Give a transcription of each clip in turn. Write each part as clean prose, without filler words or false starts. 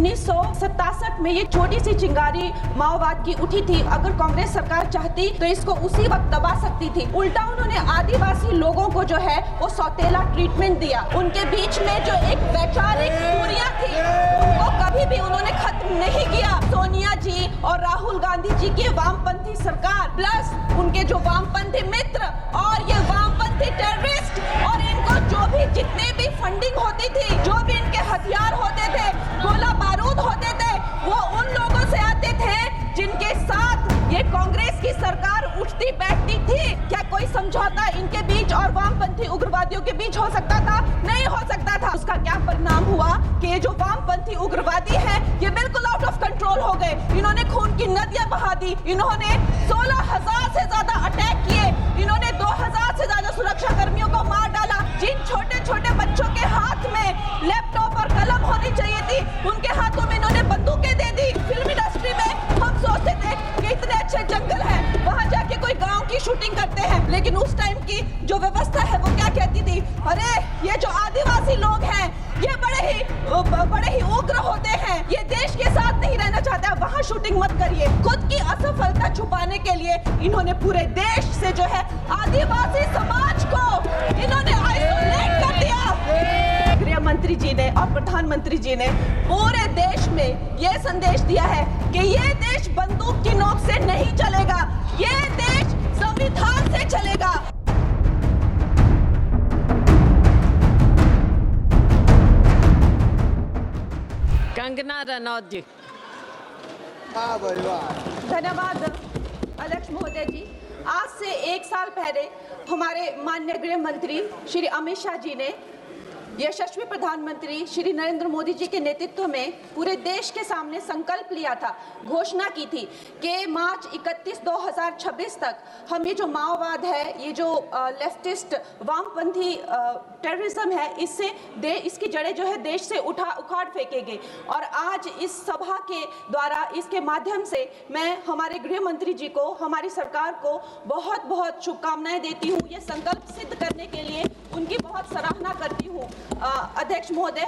1967 में ये छोटी सी चिंगारी माओवाद की उठी थी। अगर कांग्रेस सरकार चाहती तो इसको उसी वक्त दबा सकती थी। उल्टा उन्होंने आदिवासी लोगों को जो है वो सौतेला ट्रीटमेंट दिया। उनके बीच में जो एक वैचारिक दूरियां थी उनको कभी भी उन्होंने खत्म नहीं किया। सोनिया जी और राहुल गांधी जी की वामपंथी सरकार प्लस उनके जो वामपंथी मित्र और ये वामपंथी टेररिस्ट और इनको जो भी जितने भी फंडिंग होती थी, जो भी इनके हथियार होते थे, गोला बारूद होते थे, वो उन लोगों से आते थे जिनके साथ ये कांग्रेस की सरकार उठती बैठती थी। क्या कोई समझौता इनके बीच और वामपंथी उग्रवादियों के बीच हो सकता था? नहीं हो सकता था। उसका क्या परिणाम हुआ कि ये जो वामपंथी उग्रवादी हैं ये बिल्कुल आउट ऑफ कंट्रोल हो गए। इन्होंने खून की नदियां बहा दी। इन्होंने 16,000 से ज्यादा अटैक किए। इन्होंने 2,000 से ज्यादा सुरक्षा कर्मियों को मार डाला। जिन छोटे छोटे बच्चों के हाथ में लैपटॉप और कलम होनी चाहिए थी उनके हाथों में इन्होंने बंदूकें दे दी। फिल्म इंडस्ट्री में हम सोचते थे कि इतने अच्छे जंगल है, वहां जाके कोई गांव की शूटिंग करते हैं, लेकिन उस टाइम की जो व्यवस्था है वो क्या कहती थी? अरे ये जो आदिवासी लोग हैं ये बड़े ही उग्र होते हैं, ये देश के साथ नहीं रहना चाहते, वहां शूटिंग मत करिए। खुद की असफलता छुपाने के लिए इन्होंने पूरे देश से जो है आदिवासी समाज को इन्होंने आइसोलेट कर दिया। गृह मंत्री जी ने और प्रधानमंत्री जी ने पूरे देश में ये संदेश दिया है कि ये देश बंदूक की नोक से नहीं चलेगा, ये देश संविधान से चलेगा। कंगना रनौत जी। धन्यवाद अध्यक्ष महोदय जी। आज से एक साल पहले हमारे माननीय गृह मंत्री श्री अमित शाह जी ने यशस्वी प्रधानमंत्री श्री नरेंद्र मोदी जी के नेतृत्व में पूरे देश के सामने संकल्प लिया था, घोषणा की थी कि मार्च 31, 2026 तक हम ये जो माओवाद है, ये जो लेफ्टिस्ट वामपंथी टेररिज्म है, इसकी जड़ें जो है देश से उखाड़ फेंकेंगे। और आज इस सभा के द्वारा इसके माध्यम से मैं हमारे गृह मंत्री जी को, हमारी सरकार को बहुत बहुत शुभकामनाएं देती हूँ। ये संकल्प सिद्ध करने के लिए उनकी बहुत सराहना करती हूँ। अध्यक्ष महोदय,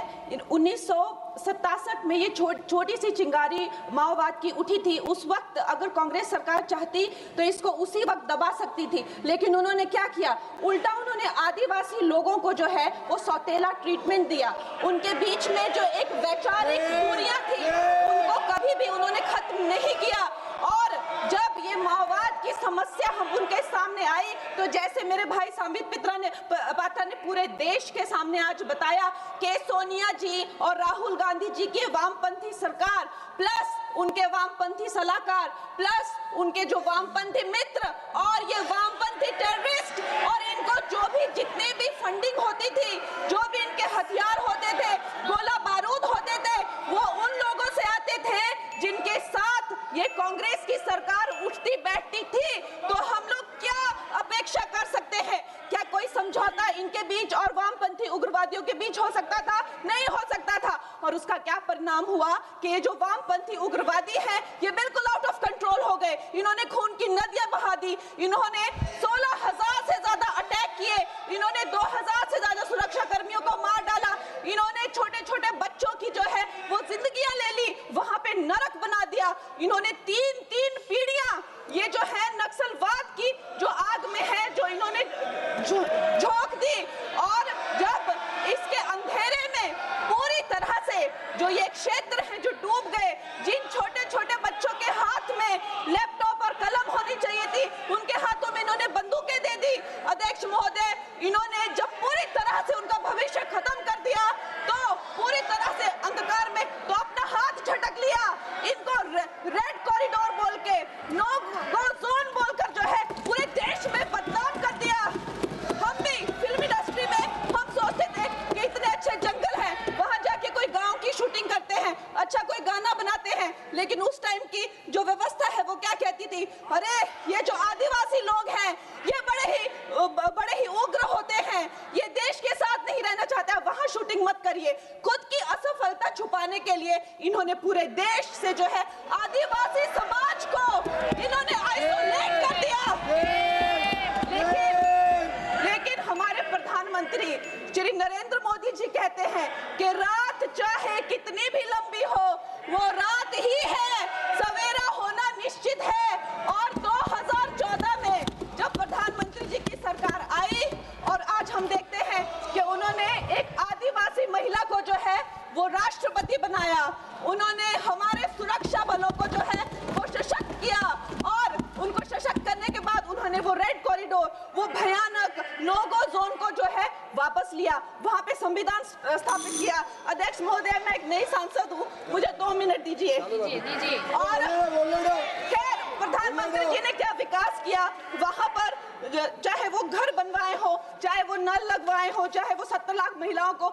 1967 में ये छोटी सी चिंगारी माओवाद की उठी थी। उस वक्त अगर कांग्रेस सरकार चाहती तो इसको उसी वक्त दबा सकती थी, लेकिन उन्होंने क्या किया? उल्टा उन्होंने आदिवासी लोगों को जो है वो सौतेला ट्रीटमेंट दिया। उनके बीच में जो एक वैचारिक दूरियां थी उनको कभी भी उन्होंने खत्म नहीं किया। और जब ये माओवाद की समस्या हम उनके सामने आई तो जैसे मेरे भाई संबित पात्रा ने पूरे देश के सामने आज बताया कि सोनिया जी और राहुल गांधी जी की वामपंथी सरकार प्लस उनके वामपंथी सलाहकार प्लस उनके जो वामपंथी मित्र और ये वामपंथी टेररिस्ट और इनको जो भी जितने भी फंडिंग होती थी, जो भी इनके हथियार होते थे, गोला बारूद होते थे, वो उन लोगों से आते थे जिनके साथ ये कांग्रेस की सरकार उठती बैठती थी। तो हम लोग क्या अपेक्षा कर सकते हैं? क्या कोई समझौता इनके बीच और वामपंथी उग्रवादियों के बीच हो सकता था? नहीं हो सकता था। और उसका क्या परिणाम हुआ कि ये जो वामपंथी उग्रवादी हैं ये बिल्कुल आउट ऑफ कंट्रोल हो गए। इन्होंने खून की नदियां बहा दी। इन्होंने 16,000 से ज्यादा अटैक किए। इन्होंने 2,000 से ज्यादा सुरक्षा कर्मियों को मार डाला। इन्होंने छोटे छोटे बच्चों की जो है वो जिंदगियां ले ली, वहां पे नरक बना दिया। इन्होंने तीन पीढ़ियां ये जो है नक्सलवाद की जो आग में है जो इन्होंने झोंक दी। और जब इसके अंधेरे में पूरी तरह से जो ये क्षेत्र है जो डूब गए, जिन छोटे छोटे बच्चों के हाथ में लैपटॉप और कलम होनी चाहिए थी उनके हाथों में इन्होंने बंदूकें दे दी। अध्यक्ष महोदय, इन्होंने जब पूरी तरह से उनका भविष्य खत्म कर दिया तो पूरी तरह से अंधकार में तो अपना हाथ झटक लिया। इनको रेड कॉरिडोर बोल के, नो गो जोन बोलकर जो है पूरे देश में बदनाम कर दिया। हम भी फिल्म इंडस्ट्री में हम सोचते थे कि इतने अच्छे जंगल है, वहां जाके कोई गांव की शूटिंग करते हैं, अच्छा कोई गाना बनाते हैं, लेकिन उस टाइम की जो व्यवस्था है वो क्या कहती थी? अरे ये जो आदिवासी लोग हैं ये बड़े ही उग्र होते हैं, ये देश के साथ नहीं रहना चाहते, वहां शूटिंग मत करिए। खुद की असफलता छुपाने के लिए इन्होंने पूरे देश से जो है आदिवासी समाज को इन्होंने आइसोलेट कर दिया। लेकिन हमारे प्रधानमंत्री श्री नरेंद्र मोदी जी कहते हैं कि रात चाहे कितनी भी लंबी हो, वो रात ही है, सवेरा होना निश्चित है। और 2014 में जब प्रधानमंत्री जी की सरकार आई और आज हम देखते हैं कि उन्होंने एक आदिवासी महिला को जो है वो राष्ट्रपति बनाया, उन्होंने हमारे सुरक्षा बलों को जो है वो सशक्त किया और उनको सशक्त करने के बाद उन्होंने वो रेड कॉरिडोर, वो भयानक नो गो जोन को जो है वापस लिया, वहां पे संविधान स्थापित किया। अध्यक्ष महोदय, मैं एक नई सांसद हूँ, मुझे 2 मिनट दीजिए। और खैर प्रधानमंत्री जी ने क्या विकास किया वहां पर, चाहे वो घर बनवाए हो, चाहे वो नल लगवाए हो, चाहे वो 70 लाख महिलाओं को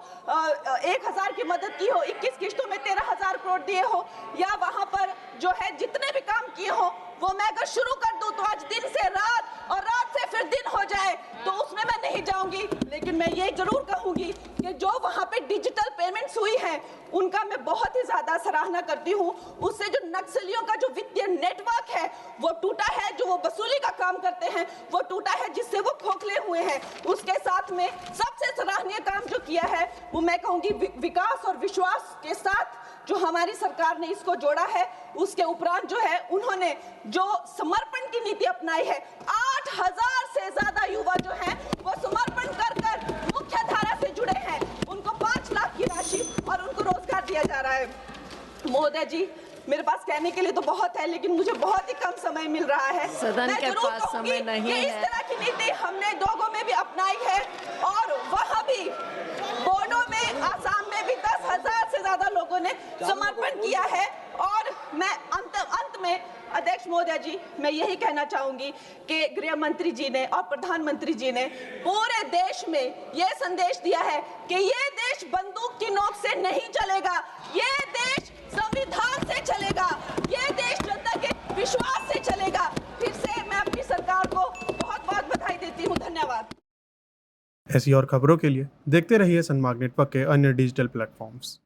1000 की मदद की हो, 21 किश्तों में 13,000 करोड़ दिए हो, या वहां पर जो है जितने भी काम किए हो वो मैं अगर शुरू कर दूं तो आज दिन से रात और रात से फिर दिन हो जाए तो उसमें मैं नहीं जाऊंगी। लेकिन मैं ये जरूर कहूंगी कि जो वहां पे डिजिटल पेमेंट्स हुई हैं उनका मैं बहुत ही ज्यादा सराहना करती हूं। उससे जो नक्सलियों का जो वित्तीय नेटवर्क है वो टूटा है, जो वो वसूली का काम करते हैं वो टूटा है, जिससे वो खोखले हुए हैं। उसके साथ में सबसे सराहनीय काम जो किया है वो मैं कहूंगी विकास और विश्वास के साथ जो हमारी सरकार ने इसको जोड़ा है। उसके उपरांत जो है उन्होंने जो समर्पण की नीति अपनाई है, 8000 से ज्यादा युवा जो हैं वो समर्पण कर कर मुख्य धारा से जुड़े हैं, उनको 5 लाख की राशि और उनको रोजगार दिया जा रहा है। महोदय जी, मेरे पास कहने के लिए तो बहुत है लेकिन मुझे बहुत ही कम समय मिल रहा है। सदन के पास समय नहीं है। इस तरह की नीति हमने दोगो में भी अपनाई है और वहाँ भी बोडो में, आसाम में भी 10,000 से ज्यादा लोगों ने समर्पण किया है। और मैं अंत में अध्यक्ष महोदय जी, मैं यही कहना चाहूंगी कि गृह मंत्री जी ने और प्रधानमंत्री जी ने पूरे देश में ये संदेश दिया है कि ये देश बंदूक की नोक से नहीं चलेगा, ये देश संविधान से चलेगा, ये देश जनता के विश्वास से चलेगा। फिर से मैं अपनी सरकार को बहुत बहुत बधाई देती हूँ। धन्यवाद। ऐसी और खबरों के लिए देखते रहिए सनमार्ग नेटवर्क के अन्य डिजिटल प्लेटफॉर्म्स।